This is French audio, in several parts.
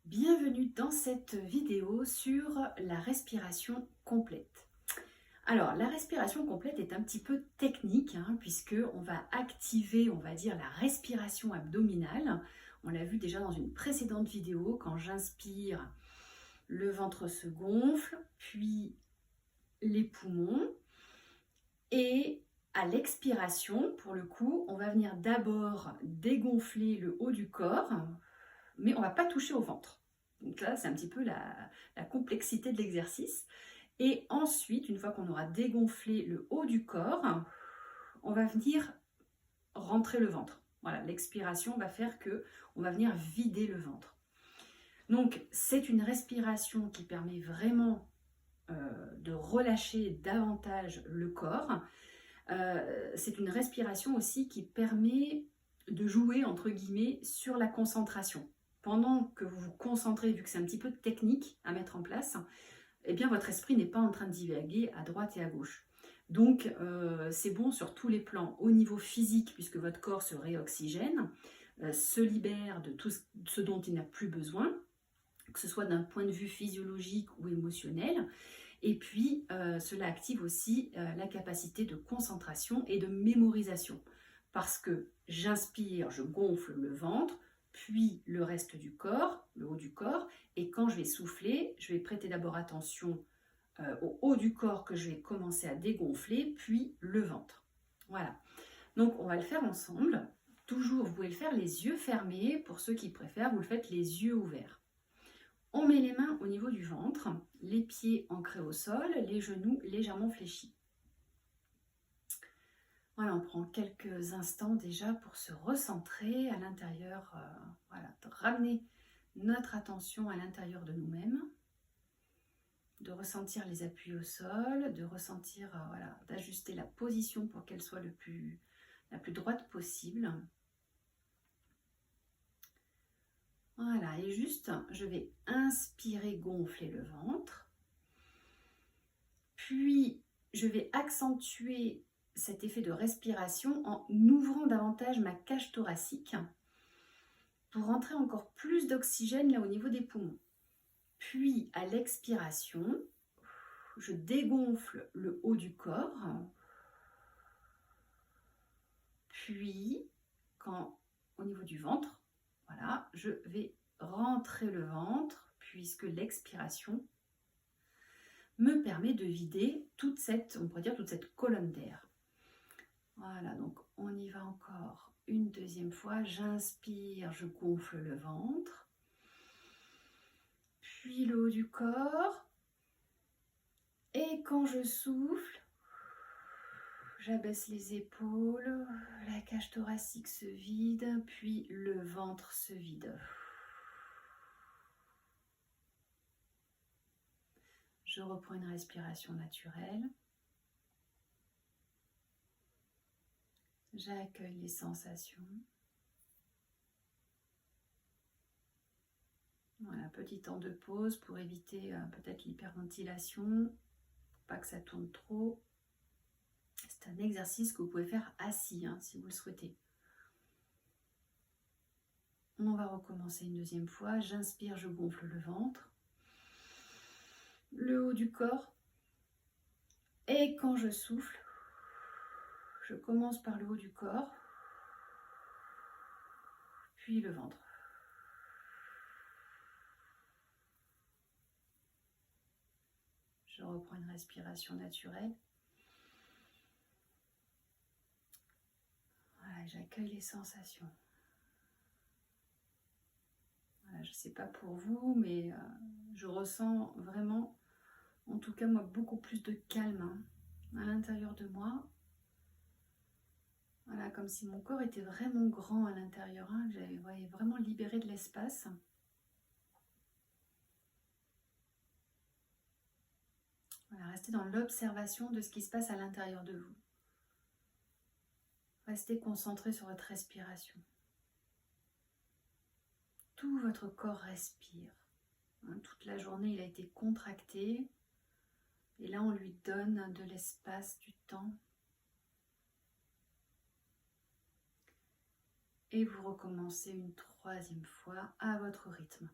Bienvenue dans cette vidéo sur la respiration complète. Alors, la respiration complète est un petit peu technique, puisque on va activer, on va dire, la respiration abdominale. On l'a vu déjà dans une précédente vidéo, quand j'inspire, le ventre se gonfle, puis les poumons. Et à l'expiration, pour le coup, on va venir d'abord dégonfler le haut du corps, mais on ne va pas toucher au ventre. Donc là, c'est un petit peu la complexité de l'exercice. Et ensuite, une fois qu'on aura dégonflé le haut du corps, on va venir rentrer le ventre. Voilà, l'expiration va faire que on va venir vider le ventre. Donc, c'est une respiration qui permet vraiment de relâcher davantage le corps. C'est une respiration aussi qui permet de jouer, entre guillemets, sur la concentration. Pendant que vous vous concentrez, vu que c'est un petit peu technique à mettre en place, eh bien votre esprit n'est pas en train de divaguer à droite et à gauche. Donc c'est bon sur tous les plans, au niveau physique, puisque votre corps se réoxygène, se libère de tout ce dont il n'a plus besoin, que ce soit d'un point de vue physiologique ou émotionnel. Et puis, cela active aussi la capacité de concentration et de mémorisation. Parce que j'inspire, je gonfle le ventre, puis le reste du corps, le haut du corps. Et quand je vais souffler, je vais prêter d'abord attention au haut du corps que je vais commencer à dégonfler, puis le ventre. Voilà. Donc, on va le faire ensemble. Toujours, vous pouvez le faire les yeux fermés. Pour ceux qui préfèrent, vous le faites les yeux ouverts. On met les mains au niveau du ventre, les pieds ancrés au sol, les genoux légèrement fléchis. Voilà, on prend quelques instants déjà pour se recentrer à l'intérieur, voilà, de ramener notre attention à l'intérieur de nous-mêmes, de ressentir les appuis au sol, de ressentir, voilà, d'ajuster la position pour qu'elle soit la plus droite possible. Voilà, et juste, je vais inspirer, gonfler le ventre. Puis, je vais accentuer cet effet de respiration en ouvrant davantage ma cage thoracique pour rentrer encore plus d'oxygène là au niveau des poumons. Puis, à l'expiration, je dégonfle le haut du corps. Puis, au niveau du ventre, voilà, je vais rentrer le ventre puisque l'expiration me permet de vider toute cette colonne d'air. Voilà, donc on y va encore une deuxième fois. J'inspire, je gonfle le ventre, puis le haut du corps. Et quand je souffle, j'abaisse les épaules, la cage thoracique se vide, puis le ventre se vide. Je reprends une respiration naturelle. J'accueille les sensations. Voilà, petit temps de pause pour éviter peut-être l'hyperventilation, pas que ça tourne trop. C'est un exercice que vous pouvez faire assis si vous le souhaitez. On va recommencer une deuxième fois. J'inspire, je gonfle le ventre, le haut du corps. Et quand je souffle, je commence par le haut du corps, puis le ventre. Je reprends une respiration naturelle. Voilà, j'accueille les sensations. Voilà, je ne sais pas pour vous, mais je ressens vraiment, en tout cas moi, beaucoup plus de calme à l'intérieur de moi. Voilà, comme si mon corps était vraiment grand à l'intérieur, que j'avais vraiment libéré de l'espace. Voilà, restez dans l'observation de ce qui se passe à l'intérieur de vous. Restez concentré sur votre respiration. Tout votre corps respire. Toute la journée, il a été contracté. Et là, on lui donne de l'espace, du temps. Et vous recommencez une troisième fois à votre rythme.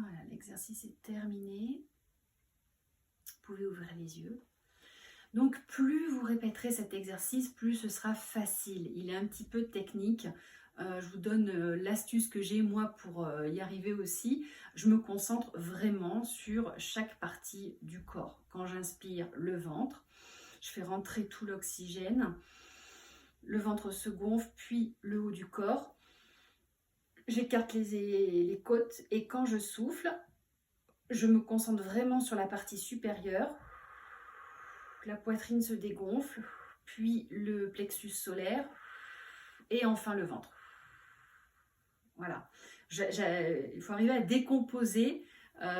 Voilà, l'exercice est terminé. Vous pouvez ouvrir les yeux. Donc plus vous répéterez cet exercice, plus ce sera facile. Il est un petit peu technique. Je vous donne l'astuce que j'ai moi pour y arriver aussi. Je me concentre vraiment sur chaque partie du corps. Quand j'inspire, le ventre, je fais rentrer tout l'oxygène. Le ventre se gonfle, puis le haut du corps. J'écarte les côtes et quand je souffle, je me concentre vraiment sur la partie supérieure. La poitrine se dégonfle, puis le plexus solaire et enfin le ventre. Voilà. Il faut arriver à décomposer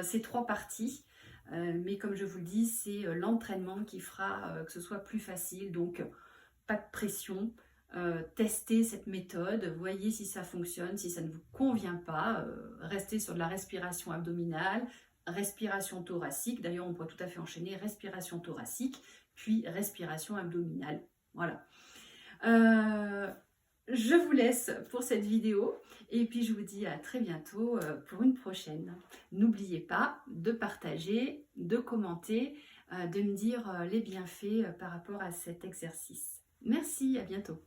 ces trois parties. Mais comme je vous le dis, c'est l'entraînement qui fera que ce soit plus facile. Donc, pas de pression. Testez cette méthode, voyez si ça fonctionne. Si ça ne vous convient pas, restez sur de la respiration abdominale, respiration thoracique. D'ailleurs, on pourrait tout à fait enchaîner respiration thoracique, puis respiration abdominale. Voilà. Je vous laisse pour cette vidéo et puis je vous dis à très bientôt pour une prochaine. N'oubliez pas de partager, de commenter, de me dire les bienfaits par rapport à cet exercice. Merci, à bientôt.